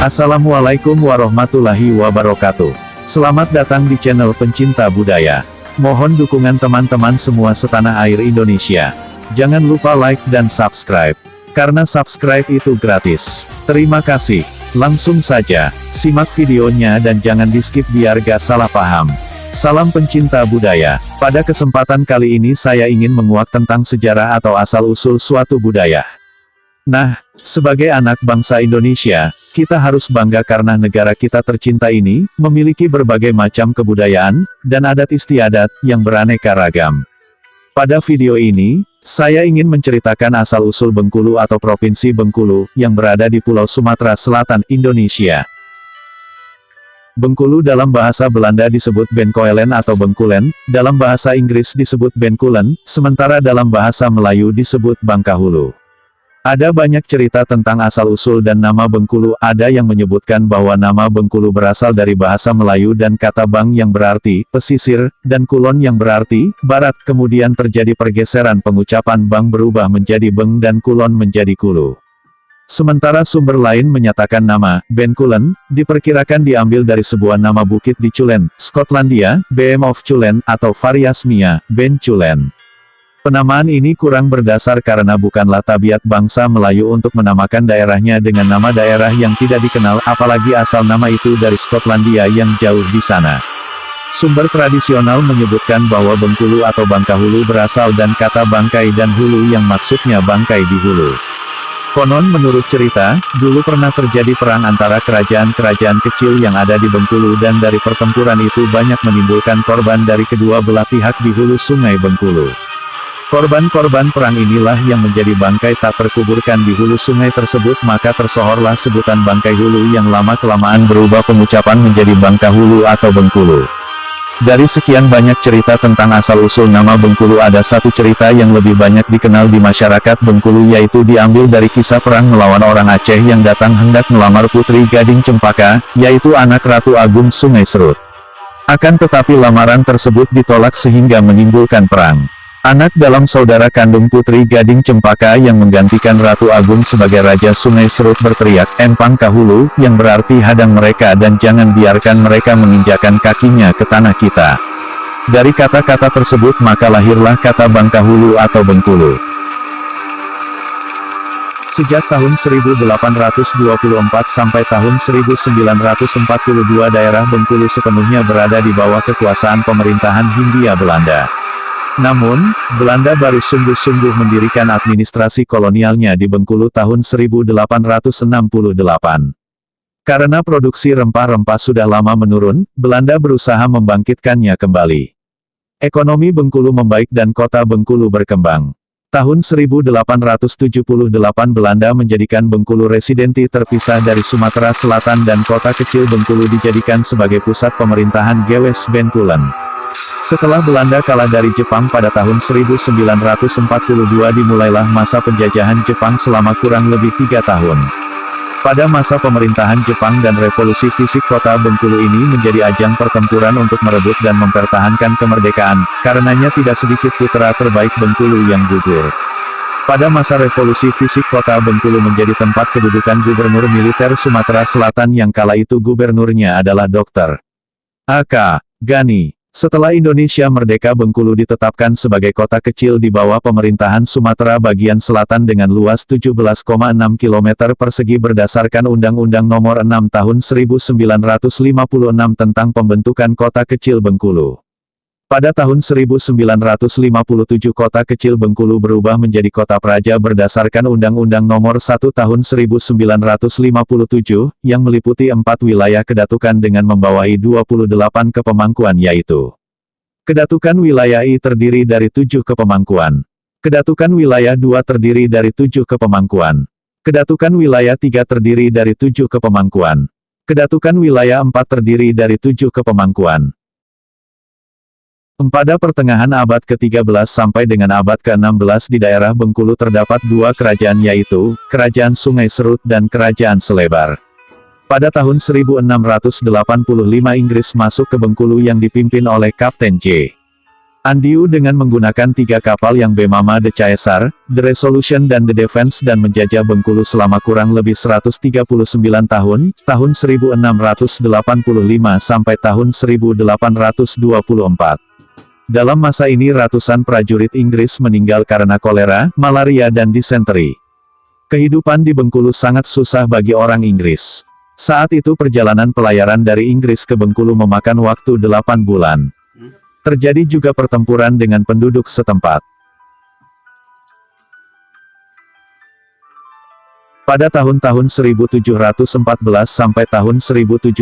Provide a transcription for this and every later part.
Assalamualaikum warahmatullahi wabarakatuh. Selamat datang di channel pencinta budaya. Mohon dukungan teman-teman semua setanah air Indonesia. Jangan lupa like dan subscribe, karena subscribe itu gratis. Terima kasih. Langsung saja, simak videonya dan jangan di-skip biar gak salah paham. Salam pencinta budaya. Pada kesempatan kali ini saya ingin menguak tentang sejarah atau asal-usul suatu budaya. Nah, sebagai anak bangsa Indonesia, kita harus bangga karena negara kita tercinta ini, memiliki berbagai macam kebudayaan, dan adat istiadat, yang beraneka ragam. Pada video ini, saya ingin menceritakan asal-usul Bengkulu atau Provinsi Bengkulu, yang berada di Pulau Sumatera Selatan, Indonesia. Bengkulu dalam bahasa Belanda disebut Benkoelen atau Bengkulen, dalam bahasa Inggris disebut Benkulen, sementara dalam bahasa Melayu disebut Bangkahulu. Ada banyak cerita tentang asal-usul dan nama Bengkulu. Ada yang menyebutkan bahwa nama Bengkulu berasal dari bahasa Melayu dan kata bang yang berarti pesisir, dan kulon yang berarti barat. Kemudian terjadi pergeseran pengucapan bang berubah menjadi beng dan kulon menjadi kulu. Sementara sumber lain menyatakan nama Benkulen diperkirakan diambil dari sebuah nama bukit di Culen, Skotlandia, Beam of Culen, atau Variasmia, Ben Culen. Penamaan ini kurang berdasar karena bukanlah tabiat bangsa Melayu untuk menamakan daerahnya dengan nama daerah yang tidak dikenal, apalagi asal nama itu dari Skotlandia yang jauh di sana. Sumber tradisional menyebutkan bahwa Bengkulu atau Bangkahulu berasal dan kata bangkai dan hulu yang maksudnya bangkai di hulu. Konon menurut cerita, dulu pernah terjadi perang antara kerajaan-kerajaan kecil yang ada di Bengkulu dan dari pertempuran itu banyak menimbulkan korban dari kedua belah pihak di hulu sungai Bengkulu. Korban-korban perang inilah yang menjadi bangkai tak terkuburkan di hulu sungai tersebut, maka tersohorlah sebutan bangkai hulu yang lama-kelamaan berubah pengucapan menjadi Bangkahulu atau Bengkulu. Dari sekian banyak cerita tentang asal-usul nama Bengkulu, ada satu cerita yang lebih banyak dikenal di masyarakat Bengkulu, yaitu diambil dari kisah perang melawan orang Aceh yang datang hendak melamar Putri Gading Cempaka, yaitu anak Ratu Agung Sungai Serut. Akan tetapi lamaran tersebut ditolak sehingga menimbulkan perang. Anak dalam saudara kandung Putri Gading Cempaka yang menggantikan Ratu Agung sebagai Raja Sungai Serut berteriak, "Empang Kahulu," yang berarti hadang mereka dan jangan biarkan mereka menginjakan kakinya ke tanah kita. Dari kata-kata tersebut maka lahirlah kata Bangkahulu atau Bengkulu. Sejak tahun 1824 sampai tahun 1942 daerah Bengkulu sepenuhnya berada di bawah kekuasaan pemerintahan Hindia Belanda. Namun, Belanda baru sungguh-sungguh mendirikan administrasi kolonialnya di Bengkulu tahun 1868. Karena produksi rempah-rempah sudah lama menurun, Belanda berusaha membangkitkannya kembali. Ekonomi Bengkulu membaik dan kota Bengkulu berkembang. Tahun 1878 Belanda menjadikan Bengkulu residensi terpisah dari Sumatera Selatan dan kota kecil Bengkulu dijadikan sebagai pusat pemerintahan Gewes Benkulen. Setelah Belanda kalah dari Jepang pada tahun 1942 dimulailah masa penjajahan Jepang selama kurang lebih 3 tahun. Pada masa pemerintahan Jepang dan revolusi fisik, kota Bengkulu ini menjadi ajang pertempuran untuk merebut dan mempertahankan kemerdekaan, karenanya tidak sedikit putra terbaik Bengkulu yang gugur. Pada masa revolusi fisik, kota Bengkulu menjadi tempat kedudukan gubernur militer Sumatera Selatan yang kala itu gubernurnya adalah Dr. A.K. Ghani. Setelah Indonesia merdeka, Bengkulu ditetapkan sebagai kota kecil di bawah pemerintahan Sumatera bagian selatan dengan luas 17,6 km persegi berdasarkan Undang-Undang Nomor 6 Tahun 1956 tentang pembentukan kota kecil Bengkulu. Pada tahun 1957 kota kecil Bengkulu berubah menjadi kota praja berdasarkan Undang-Undang Nomor 1 Tahun 1957, yang meliputi 4 wilayah kedatukan dengan membawahi 28 kepemangkuan, yaitu Kedatukan Wilayah I terdiri dari 7 kepemangkuan. Kedatukan Wilayah 2 terdiri dari 7 kepemangkuan. Kedatukan Wilayah 3 terdiri dari 7 kepemangkuan. Kedatukan Wilayah 4 terdiri dari 7 kepemangkuan. Pada pertengahan abad ke-13 sampai dengan abad ke-16 di daerah Bengkulu terdapat 2 kerajaan, yaitu Kerajaan Sungai Serut dan Kerajaan Selebar. Pada tahun 1685 Inggris masuk ke Bengkulu yang dipimpin oleh Kapten J. Andiu dengan menggunakan 3 kapal yang bernama The Caesar, The Resolution dan The Defense dan menjajah Bengkulu selama kurang lebih 139 tahun, tahun 1685 sampai tahun 1824. Dalam masa ini ratusan prajurit Inggris meninggal karena kolera, malaria dan disenteri. Kehidupan di Bengkulu sangat susah bagi orang Inggris. Saat itu perjalanan pelayaran dari Inggris ke Bengkulu memakan waktu 8 bulan. Terjadi juga pertempuran dengan penduduk setempat. Pada tahun-tahun 1714 sampai tahun 1719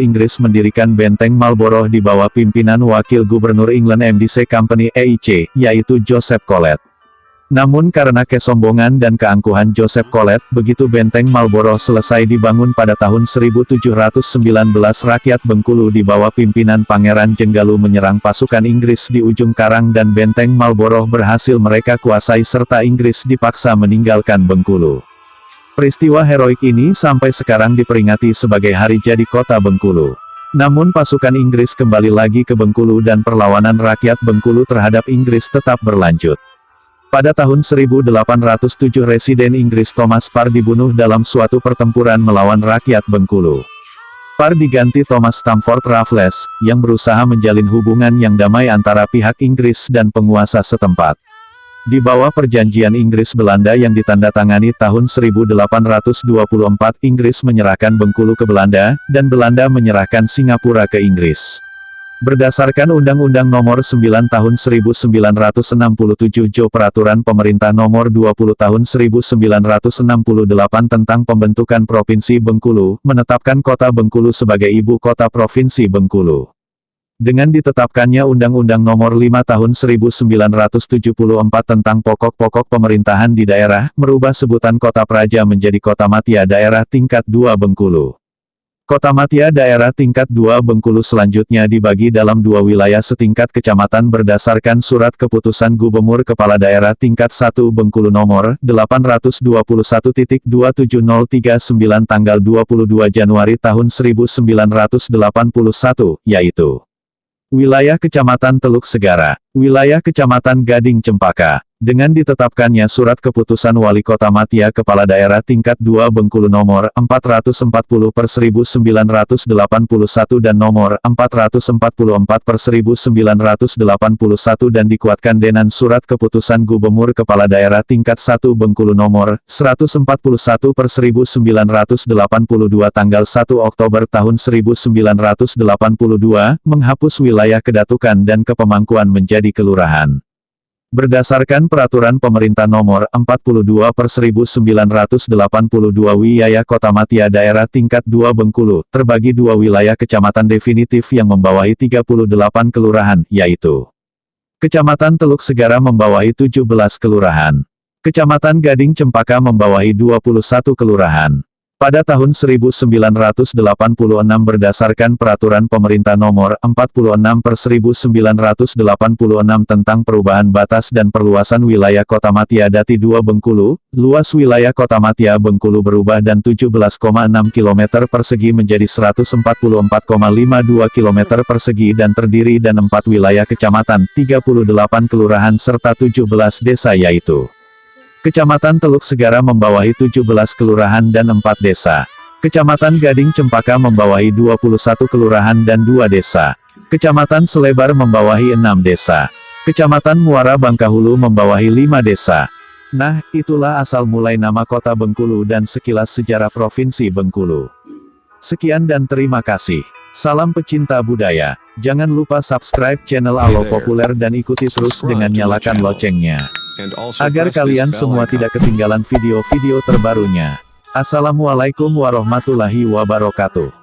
Inggris mendirikan benteng Marlborough di bawah pimpinan Wakil Gubernur England MDC Company EIC, yaitu Joseph Collet. Namun karena kesombongan dan keangkuhan Joseph Collet, begitu benteng Marlborough selesai dibangun pada tahun 1719 rakyat Bengkulu di bawah pimpinan Pangeran Jenggalu menyerang pasukan Inggris di ujung karang dan benteng Marlborough berhasil mereka kuasai serta Inggris dipaksa meninggalkan Bengkulu. Peristiwa heroik ini sampai sekarang diperingati sebagai hari jadi kota Bengkulu. Namun pasukan Inggris kembali lagi ke Bengkulu dan perlawanan rakyat Bengkulu terhadap Inggris tetap berlanjut. Pada tahun 1807 Residen Inggris Thomas Parr dibunuh dalam suatu pertempuran melawan rakyat Bengkulu. Parr diganti Thomas Stamford Raffles, yang berusaha menjalin hubungan yang damai antara pihak Inggris dan penguasa setempat. Di bawah perjanjian Inggris-Belanda yang ditandatangani tahun 1824 Inggris menyerahkan Bengkulu ke Belanda, dan Belanda menyerahkan Singapura ke Inggris. Berdasarkan Undang-Undang Nomor 9 Tahun 1967 Jo Peraturan Pemerintah Nomor 20 Tahun 1968 tentang Pembentukan Provinsi Bengkulu, menetapkan Kota Bengkulu sebagai Ibu Kota Provinsi Bengkulu. Dengan ditetapkannya Undang-Undang Nomor 5 Tahun 1974 tentang Pokok-Pokok Pemerintahan di Daerah, merubah sebutan Kota Praja menjadi Kota Madya Daerah Tingkat 2 Bengkulu. Kota Madya Daerah Tingkat 2 Bengkulu selanjutnya dibagi dalam 2 wilayah setingkat kecamatan berdasarkan Surat Keputusan Gubernur Kepala Daerah Tingkat 1 Bengkulu Nomor 821.2739 tanggal 22 Januari tahun 1981, yaitu Wilayah Kecamatan Teluk Segara, Wilayah Kecamatan Gading Cempaka. Dengan ditetapkannya Surat Keputusan Wali Kota Madya Kepala Daerah Tingkat 2 Bengkulu Nomor 440/1981 dan Nomor 444/1981 dan dikuatkan dengan Surat Keputusan Gubernur Kepala Daerah Tingkat 1 Bengkulu Nomor 141/1982 tanggal 1 Oktober tahun 1982, menghapus wilayah kedatukan dan kepemangkuan menjadi kelurahan. Berdasarkan Peraturan Pemerintah Nomor 42/1982 Wilayah Kota Madya Daerah Tingkat 2 Bengkulu, terbagi 2 wilayah kecamatan definitif yang membawahi 38 kelurahan, yaitu Kecamatan Teluk Segara membawahi 17 kelurahan. Kecamatan Gading Cempaka membawahi 21 kelurahan. Pada tahun 1986 berdasarkan Peraturan Pemerintah Nomor 46/1986 tentang perubahan batas dan perluasan wilayah Kota Madya Dati 2 Bengkulu, luas wilayah Kota Madya Bengkulu berubah dan 17,6 km persegi menjadi 144,52 km persegi dan terdiri dan 4 wilayah kecamatan, 38 kelurahan serta 17 desa yaitu Kecamatan Teluk Segara membawahi 17 kelurahan dan 4 desa. Kecamatan Gading Cempaka membawahi 21 kelurahan dan 2 desa. Kecamatan Selebar membawahi 6 desa. Kecamatan Muara Bangkahulu membawahi 5 desa. Nah, itulah asal mulai nama Kota Bengkulu dan sekilas sejarah Provinsi Bengkulu. Sekian dan terima kasih. Salam pecinta budaya. Jangan lupa subscribe channel Alo Populer dan ikuti terus dengan nyalakan loncengnya, agar kalian semua tidak ketinggalan video-video terbarunya. Assalamualaikum warahmatullahi wabarakatuh.